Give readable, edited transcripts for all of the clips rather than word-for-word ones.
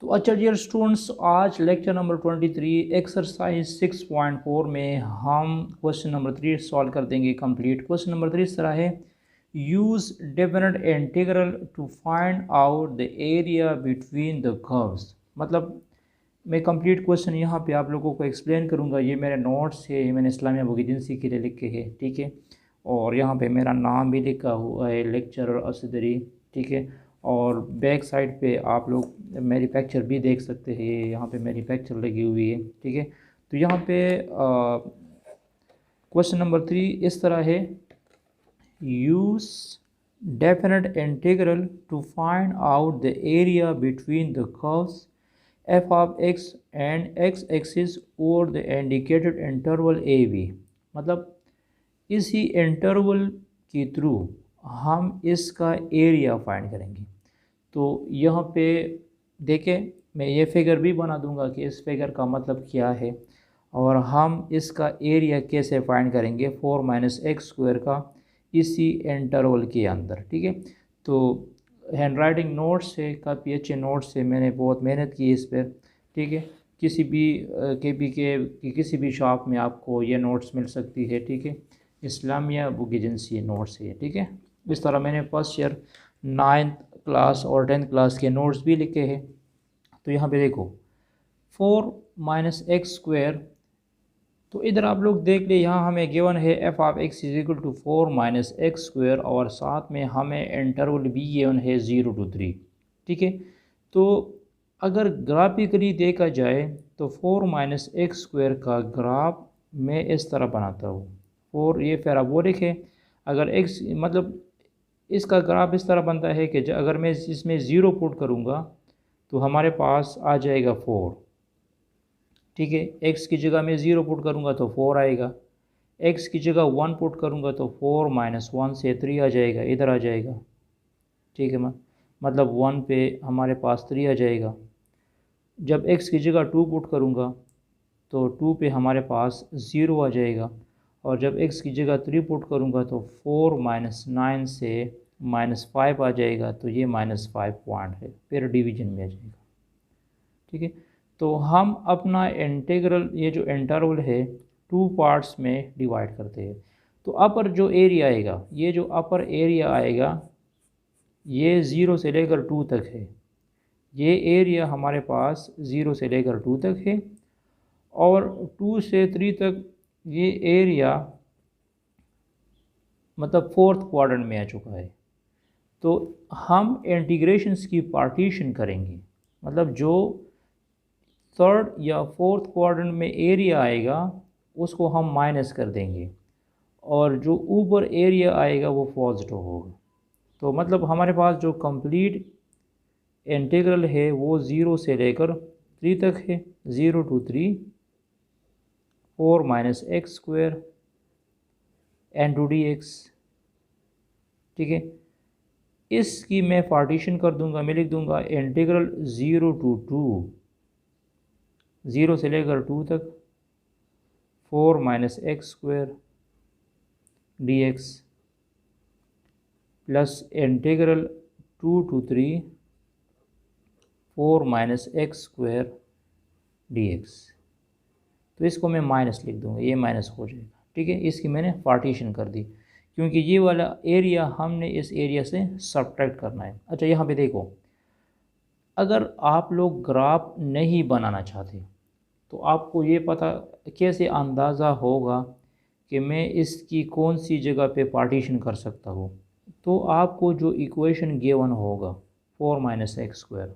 तो अच्छा dear students, आज लेक्चर नंबर 23 एक्सरसाइज 6.4 में हम क्वेश्चन नंबर 3 सॉल्व कर देंगे कंप्लीट। क्वेश्चन नंबर 3 इस तरह है, use definite integral to find out the area between the curves. मतलब मैं कंप्लीट क्वेश्चन यहाँ पे आप लोगों को एक्सप्लेन करूँगा। ये मेरे नोट्स है, ये मैंने इस्लामिया बुक एजेंसी के लिए लिखे हैं, ठीक है। और यहाँ पे मेरा नाम भी लिखा हुआ है, लेक्चरर असदरी, ठीक है। और बैक साइड पे आप लोग मेरी पिक्चर भी देख सकते हैं, यहाँ पे मेरी पिक्चर लगी हुई है, ठीक है। तो यहाँ पे क्वेश्चन नंबर 3 इस तरह है, use definite integral to find out the area between the curves f of x and x axis over the indicated interval a b। मतलब इसी इंटरवल के थ्रू हम इसका एरिया फाइंड करेंगे। तो यहाँ पे देखें, मैं ये फिगर भी बना दूंगा कि इस फिगर का मतलब क्या है और हम इसका एरिया कैसे फाइंड करेंगे 4 माइनस एक्स स्क्वायर का इसी इंटरवल के अंदर, ठीक है। तो हैंड राइटिंग नोट्स है, काफ़ी अच्छे नोट्स है, मैंने बहुत मेहनत की इस पर, ठीक है। किसी भी के किसी भी शॉप में आपको ये नोट्स मिल सकती है, ठीक है। इस्लामिया बुक एजेंसी नोट्स है, ठीक है। इस तरह मैंने फर्स्ट ईयर 9th क्लास और 10th क्लास के नोट्स भी लिखे हैं। तो यहाँ पे देखो 4 माइनस एक्स स्क्वायर, तो इधर आप लोग देख ले, यहाँ हमें गिवन है f of x is equal to 4 minus x square और साथ में हमें इंटरवल भी गिवन है 0 to 3, ठीक है। तो अगर ग्राफिकली देखा जाए तो 4 माइनस एक्स स्क्वायर का ग्राफ मैं इस तरह बनाता हूँ। 4 ये पैराबोलिक है, अगर एक्स मतलब इसका ग्राफ इस तरह बनता है कि अगर मैं इसमें 0 पुट करूँगा तो हमारे पास आ जाएगा 4, ठीक है। एक्स की जगह मैं 0 पुट करूँगा तो 4 आएगा, एक्स की जगह 1 पुट करूँगा तो 4 माइनस 1 से 3 आ जाएगा, इधर आ जाएगा, ठीक है। मतलब 1 पे हमारे पास 3 आ जाएगा। जब एक्स की जगह 2 पुट करूँगा तो 2 पे हमारे पास 0 आ जाएगा, और जब एक्स की जगह 3 पुट करूँगा तो 4 माइनस 9 से -5 आ जाएगा, तो ये -5 पॉइंट है, फिर डिवीजन में आ जाएगा, ठीक है। तो हम अपना इंटीग्रल, ये जो इंटरवल है, 2 पार्ट्स में डिवाइड करते हैं। तो अपर जो एरिया आएगा, ये जो अपर एरिया आएगा ये 0 से लेकर 2 तक है। ये एरिया हमारे पास 0 से लेकर 2 तक है, और 2 से 3 तक ये एरिया मतलब 4th क्वाड्रेंट में आ चुका है। तो हम इंटीग्रेशंस की पार्टीशन करेंगे, मतलब जो 3rd या 4th क्वाड्रेंट में एरिया आएगा उसको हम माइनस कर देंगे, और जो ऊपर एरिया आएगा वो पॉजिटिव होगा। तो मतलब हमारे पास जो कंप्लीट इंटीग्रल है वो 0 से लेकर 3 तक है, 0 to 3 4 minus x square into d x, ठीक है। इसकी मैं पार्टीशन कर दूंगा, मैं लिख दूंगा इंटीग्रल 0 to 2, 0 से लेकर 2 तक 4 minus x square d x plus integral 2 to 3 4 minus x square d x. तो इसको मैं माइनस लिख दूंगा, ये माइनस हो जाएगा, ठीक है। इसकी मैंने पार्टीशन कर दी, क्योंकि ये वाला एरिया हमने इस एरिया से सब्ट्रैक्ट करना है। अच्छा यहाँ पे देखो, अगर आप लोग ग्राफ नहीं बनाना चाहते तो आपको ये पता कैसे अंदाज़ा होगा कि मैं इसकी कौन सी जगह पे पार्टीशन कर सकता हूँ। तो आपको जो इक्वेशन गिवन होगा 4 माइनस एक्स स्क्वायर,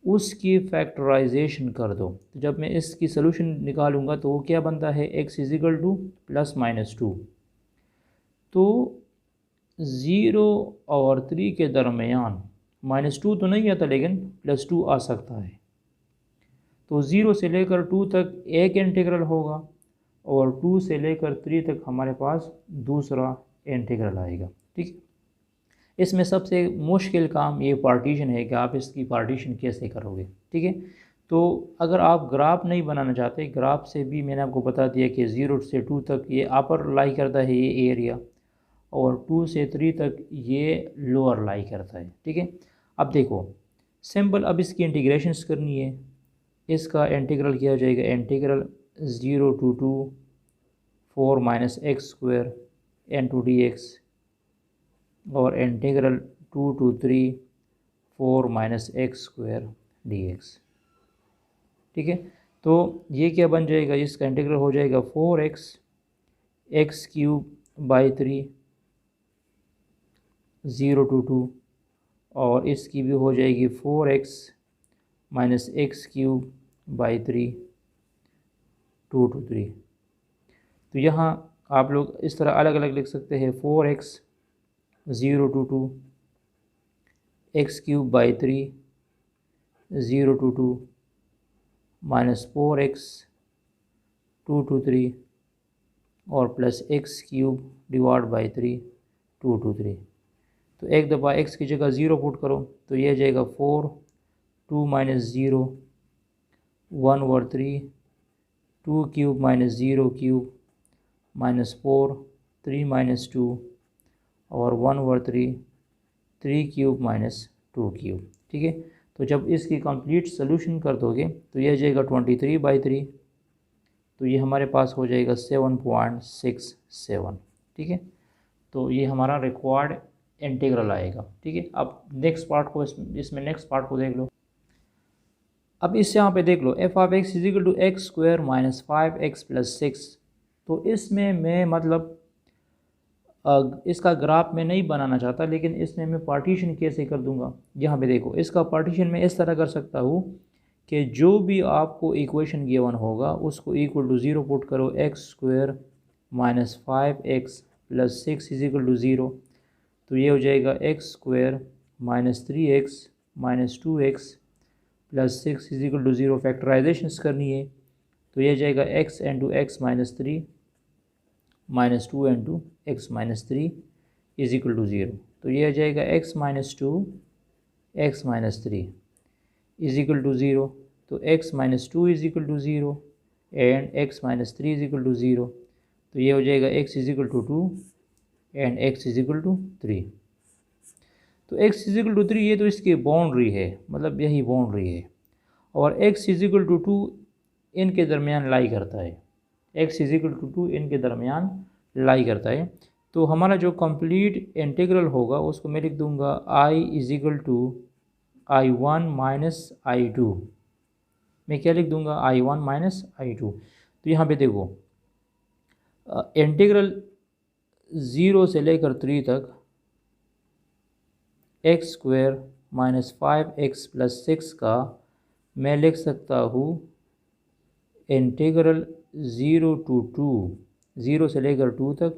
उसकी फैक्टराइजेशन कर दो। तो जब मैं इसकी सोल्यूशन निकालूंगा तो वो क्या बनता है, x इज इक्वल टू +-2। तो 0 और 3 के दरमियान -2 तो नहीं आता, लेकिन +2 आ सकता है। तो 0 से लेकर 2 तक एक इंटीग्रल होगा, और 2 से लेकर 3 तक हमारे पास दूसरा इंटीग्रल आएगा, ठीक है। इसमें सबसे मुश्किल काम ये पार्टीशन है कि आप इसकी पार्टीशन कैसे करोगे, ठीक है। तो अगर आप ग्राफ नहीं बनाना चाहते, ग्राफ से भी मैंने आपको बता दिया कि 0 से 2 तक ये अपर लाई करता है ये एरिया, और 2 से 3 तक ये लोअर लाई करता है, ठीक है। अब देखो सिंपल अब इसकी इंटीग्रेशंस करनी है। इसका इंटीग्रल किया जाएगा, integral 0 to 2 4 minus x square into d x, और integral 2 to 3 4 minus x square d x. ठीक है, तो ये क्या बन जाएगा, इसका इंटीग्रल हो जाएगा 4x³/3 0 to 2, और इसकी भी हो जाएगी 4x माइनस x³/3 2 to 3। तो यहाँ आप लोग इस तरह अलग अलग लिख सकते हैं, 4x 0 to 2 x³/3 0 to 2 minus 4x 2 to 3 और प्लस x³/3 2 to 3। तो एक दफ़ा x की जगह 0 पुट करो तो ये जाएगा 4 2 माइनस 0 1 और 3 2³ माइनस 0³ माइनस 4 3 माइनस 2 और 1 और 3 3³ माइनस 2³। ठीक है, तो जब इसकी कंप्लीट सोल्यूशन कर दोगे तो यह जाएगा 23/3, तो ये हमारे पास हो जाएगा 7.67। ठीक है, तो ये हमारा रिक्वायर्ड इंटीग्रल आएगा। ठीक है, अब नेक्स्ट पार्ट को इसमें नेक्स्ट पार्ट को देख लो। अब इस यहाँ पे देख लो f(x) = x² माइनस 5x + 6। तो इसमें मैं मतलब इसका ग्राफ में नहीं बनाना चाहता, लेकिन इसमें मैं पार्टीशन कैसे कर दूंगा। यहाँ पे देखो, इसका पार्टीशन मैं इस तरह कर सकता हूँ कि जो भी आपको इक्वेशन गिवन होगा उसको इक्वल टू 0 पुट करो, x² माइनस 5x + 6 = 0। तो ये हो जाएगा x² minus 3x minus 2x + 6 = 0। Factorisations करनी है तो ये जाएगा x into x minus 3 minus 2 into x minus 3 = 0। तो ये आ जाएगा x माइनस 2 x माइनस 3 = 0। तो x minus 2 = 0 and x minus 3 = 0। तो ये हो जाएगा x = 2 एंड x = 3। तो x = 3 ये तो इसकी बाउंड्री है, मतलब यही बाउंड्री है, और x = 2 इनके दरमियान लाई करता है, x = 2 इनके दरमियान लाई करता है। तो हमारा जो कंप्लीट इंटीग्रल होगा उसको मैं लिख दूंगा I = I1 माइनस I2। मैं क्या लिख दूंगा, I1 माइनस I2। तो यहाँ पे देखो इंटीग्रल 0 से लेकर 3 तक x² माइनस 5x + 6 का मैं लिख सकता हूँ इंटीग्रल 0 to 2 0 से लेकर 2 तक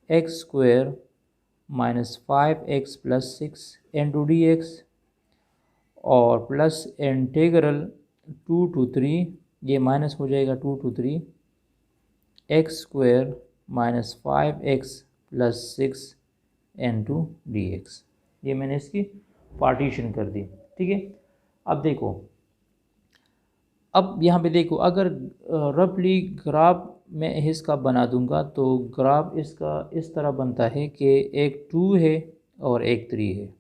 x² minus 5x + 6 into d x, और प्लस इंटीग्रल 2 to 3, ये माइनस हो जाएगा 2 to 3 x² minus 5x + 6 into d x. ये मैंने इसकी पार्टीशन कर दी। ठीक है, अब देखो, अब यहाँ पे देखो, अगर रफली ग्राफ में इसका बना दूंगा तो ग्राफ इसका इस तरह बनता है कि एक 2 है और एक 3 है।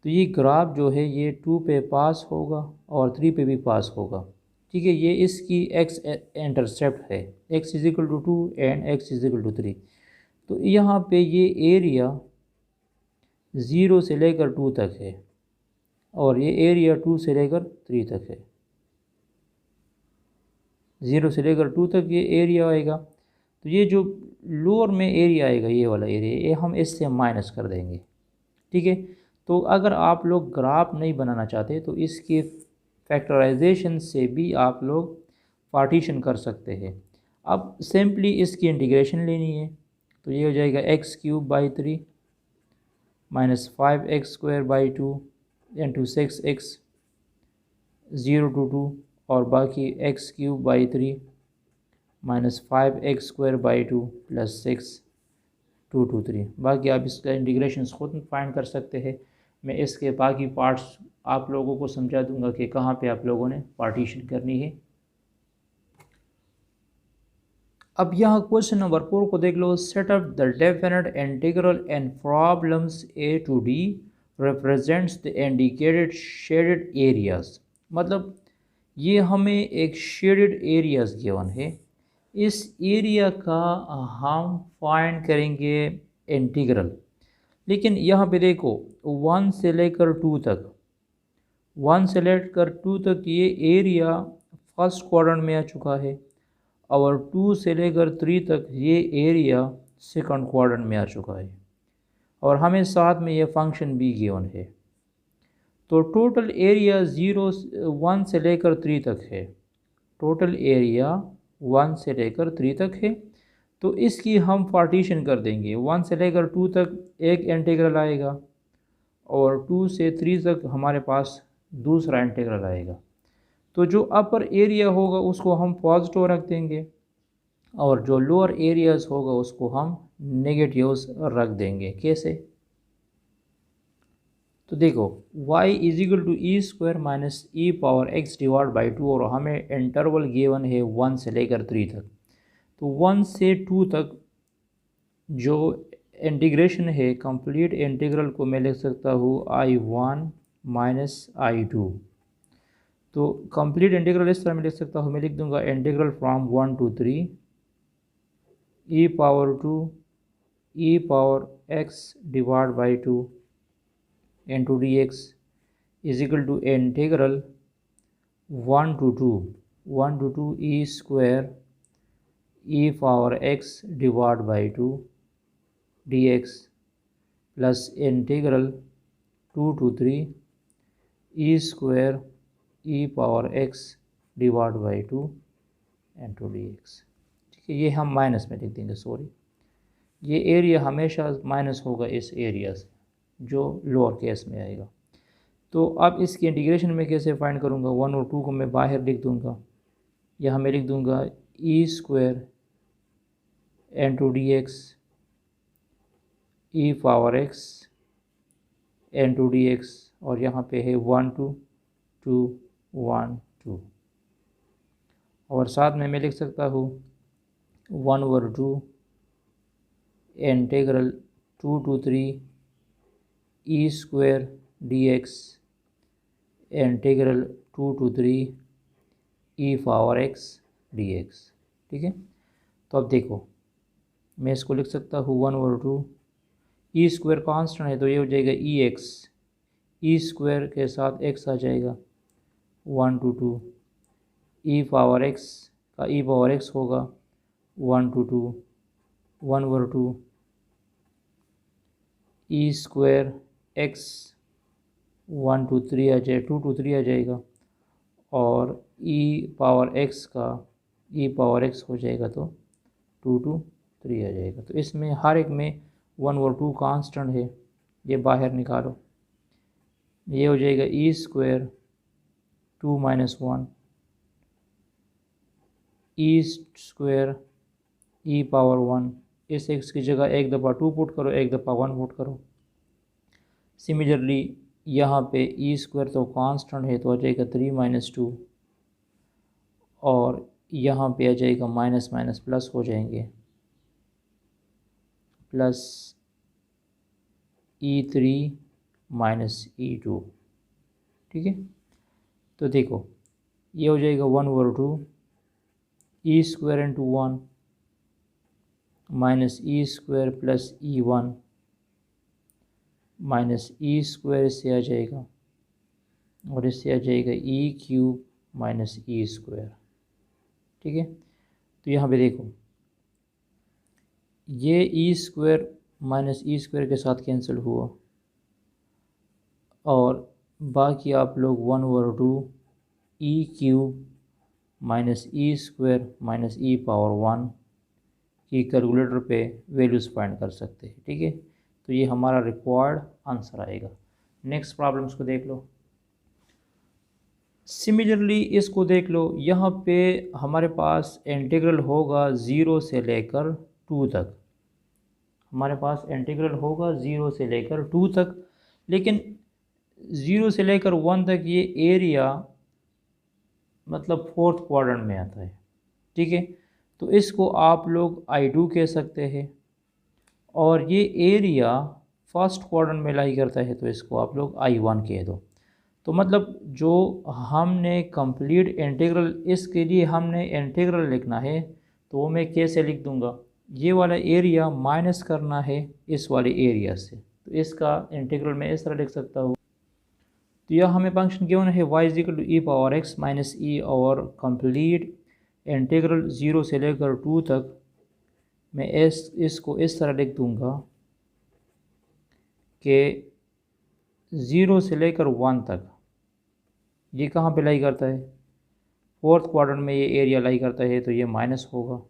तो ये ग्राफ जो है ये 2 पे पास होगा और 3 पे भी पास होगा। ठीक है, ये इसकी x इंटरसेप्ट है, x = 2 एंड x = 3। तो यहाँ पे ये एरिया 0 से लेकर 2 तक है और ये एरिया 2 से लेकर 3 तक है। 0 से लेकर 2 तक ये एरिया आएगा। तो ये जो लोअर में एरिया आएगा, ये वाला एरिया, ये हम इससे माइनस कर देंगे। ठीक है, तो अगर आप लोग ग्राफ नहीं बनाना चाहते तो इसके फैक्टराइजेशन से भी आप लोग पार्टीशन कर सकते हैं। अब सिंपली इसकी इंटीग्रेशन लेनी है, तो ये हो जाएगा x³/3 minus 5x²/2 into 6x 0 to 2 और बाकी x³/3 minus 5x²/2 plus 6 2 to 3। बाकी आप इसका इंटीग्रेशन खुद फाइंड कर सकते हैं। मैं इसके बाकी पार्ट्स आप लोगों को समझा दूंगा कि कहाँ पे आप लोगों ने पार्टीशन करनी है। अब यहाँ क्वेश्चन नंबर 4 को देख लो। Set up the definite integral and problems A to D represents the indicated shaded areas। मतलब ये हमें एक शेडेड एरियाज गिवन है, इस एरिया का हम फाइंड करेंगे इंटीग्रल। लेकिन यहाँ पे देखो 1 से लेकर 2 तक, 1 से लेकर 2 तक ये एरिया फर्स्ट क्वाड्रेंट में आ चुका है, और 2 से लेकर 3 तक ये एरिया सेकंड क्वाड्रेंट में आ चुका है, और हमें साथ में ये फंक्शन भी गिवन है। तो टोटल एरिया 1 से लेकर 3 तक है, टोटल एरिया 1 से लेकर 3 तक है। तो इसकी हम पार्टीशन कर देंगे, 1 से लेकर 2 तक एक इंटीग्रल आएगा, और 2 से 3 तक हमारे पास दूसरा इंटीग्रल आएगा। तो जो अपर एरिया होगा उसको हम पॉजिटिव रख देंगे, और जो लोअर एरियाज होगा उसको हम नेगेटिव्स रख देंगे। कैसे? तो देखो y is equal to e square minus e power x divide by 2, और हमें इंटरवल गिवन है 1 से लेकर 3 तक। तो 1 से 2 तक जो इंटीग्रेशन है, कंप्लीट इंटीग्रल को मैं लिख सकता हूँ I1 माइनस I2। तो कंप्लीट इंटीग्रल इस तरह मैं लिख सकता हूँ, मैं लिख दूंगा integral from 1 to 3 e power 2 e power x divide by 2 into dx is equal to integral 1 to 2 e square e power x divided by 2 dx plus integral 2 to 3 e square e power x divided by 2 into dx। ठीक है, ये हम minus में लिख देंगे, sorry ये area हमेशा minus होगा इस एरिया से जो लोअर केस में आएगा। तो अब इसकी इंटीग्रेशन में कैसे फाइंड करूँगा, 1 और 2 को मैं बाहर लिख दूँगा, यहाँ मैं लिख दूँगा e square into d x e power x into d x, और यहाँ पे है 1 2 2 1 2, और साथ में मैं लिख सकता हूँ 1 over 2 integral 2 to 3 E square d x integral 2 to 3 E power x D x. ठीक है, तो अब देखो मैं इसको लिख सकता हूँ 1 ओवर 2, ई स्क्वायर कांस्टेंट है तो ये हो जाएगा ई एक्स, ई स्क्वायर के साथ एक्स आ जाएगा 1 to 2, ई पावर एक्स का ई पावर एक्स होगा 1 to 2 1 over 2 E square x 1 to 3 आ जाए 2 to 3 आ जाएगा, और ई पावर एक्स का ई पावर एक्स हो जाएगा तो 2 to 3 आ जाएगा। तो इसमें हर एक में 1 और 2 कांस्टेंट है, ये बाहर निकालो, ये हो जाएगा E square 2 minus 1 E square ई पावर 1, इस एक्स की जगह एक दफ़ा 2 पुट करो, एक दफ़ा 1 पुट करो। सिमिलरली यहाँ पे ई स्क्वायर तो कांस्टेंट है तो आ जाएगा 3 माइनस 2, और यहाँ पे आ जाएगा माइनस माइनस प्लस हो जाएंगे, प्लस E3 माइनस E2। ठीक है, तो देखो ये हो जाएगा 1 ओवर 2 ई square into 1 minus E square plus E1 minus E square से आ जाएगा, और इससे आ जाएगा E cube minus E square. ठीक है, तो यहाँ पे देखो ये ई स्क्वायर माइनस ई स्क्वायर के साथ कैंसिल हुआ, और बाकी आप लोग 1 ओवर 2 ई क्यूब माइनस ई स्क्वायर माइनस ई पावर 1 की कैलकुलेटर पे वैल्यूज़ फाइंड कर सकते हैं। ठीक है, तो ये हमारा रिक्वायर्ड आंसर आएगा। नेक्स्ट प्रॉब्लम्स को देख लो। सिमिलरली इसको देख लो, यहाँ पे हमारे पास इंटीग्रल होगा 0 से लेकर 2 तक, हमारे पास इंटीग्रल होगा 0 से लेकर 2 तक, लेकिन 0 से लेकर 1 तक ये एरिया मतलब फोर्थ क्वाड्रेंट में आता है। ठीक है, तो इसको आप लोग I2 कह सकते हैं, और ये एरिया फर्स्ट क्वाड्रेंट में लाई करता है तो इसको आप लोग I1 कह दो। तो मतलब जो हमने कंप्लीट इंटीग्रल, इसके लिए हमने इंटीग्रल लिखना है तो वो मैं कैसे लिख दूंगा, ये वाला एरिया माइनस करना है इस वाले एरिया से, तो इसका इंटीग्रल मैं इस तरह लिख सकता हूँ। तो यह हमें फंक्शन गिवन है y is equal to e power x minus e, और कंप्लीट इंटीग्रल 0 से लेकर 2 तक मैं इसको इस तरह लिख दूंगा कि 0 से लेकर 1 तक ये कहाँ पे लाई करता है, फोर्थ क्वाड्रेंट में ये एरिया लाई करता है, तो ये माइनस होगा।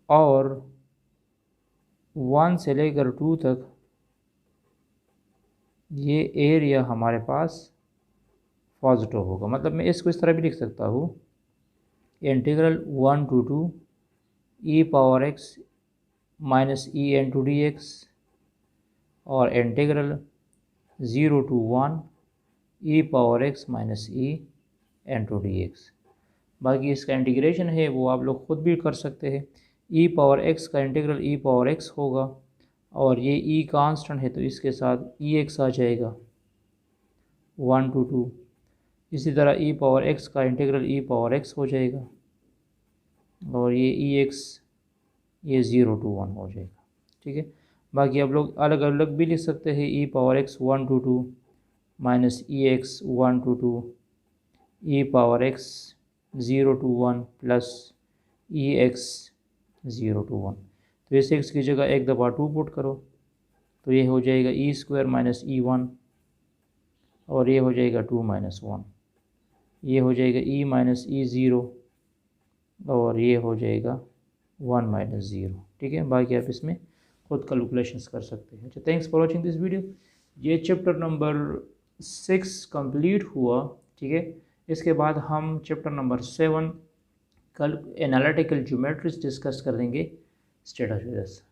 और 1 से लेकर 2 तक ये एरिया हमारे पास पॉजिटिव होगा। मतलब मैं इसको इस तरह भी लिख सकता हूँ, integral 1 to 2 e power x minus e into d x, और integral 0 to 1 e power x minus e into d x. बाकी इसका इंटीग्रेशन है वो आप लोग ख़ुद भी कर सकते हैं। ई पावर एक्स का इंटीग्रल ई पावर एक्स होगा, और ये ई कांस्टेंट है तो इसके साथ ई एक्स आ जाएगा 1 to 2। इसी तरह ई पावर एक्स का इंटीग्रल ई पावर एक्स हो जाएगा, और ये ई एक्स ये 0 to 1 हो जाएगा। ठीक है, बाकी आप लोग अलग अलग भी लिख सकते हैं, e power x 1 to 2 minus e x 1 to 2, e power x 0 to 1 plus e x 0 to 1। तो इस एक्स की जगह एक दफ़ा 2 पुट करो तो ये हो जाएगा ई स्क्वायर माइनस ई 1, और ये हो जाएगा 2 माइनस 1, ये हो जाएगा ई माइनस ई 0, और ये हो जाएगा 1 माइनस 0। ठीक है, बाकी आप इसमें खुद कैलकुलेशंस कर सकते हैं। अच्छा, thanks for watching this video. ये चैप्टर नंबर 6 कंप्लीट हुआ। ठीक है, इसके बाद हम चैप्टर नंबर 7 कल एनालिटिकल ज्योमेट्रीज डिस्कस करेंगे। स्टेटस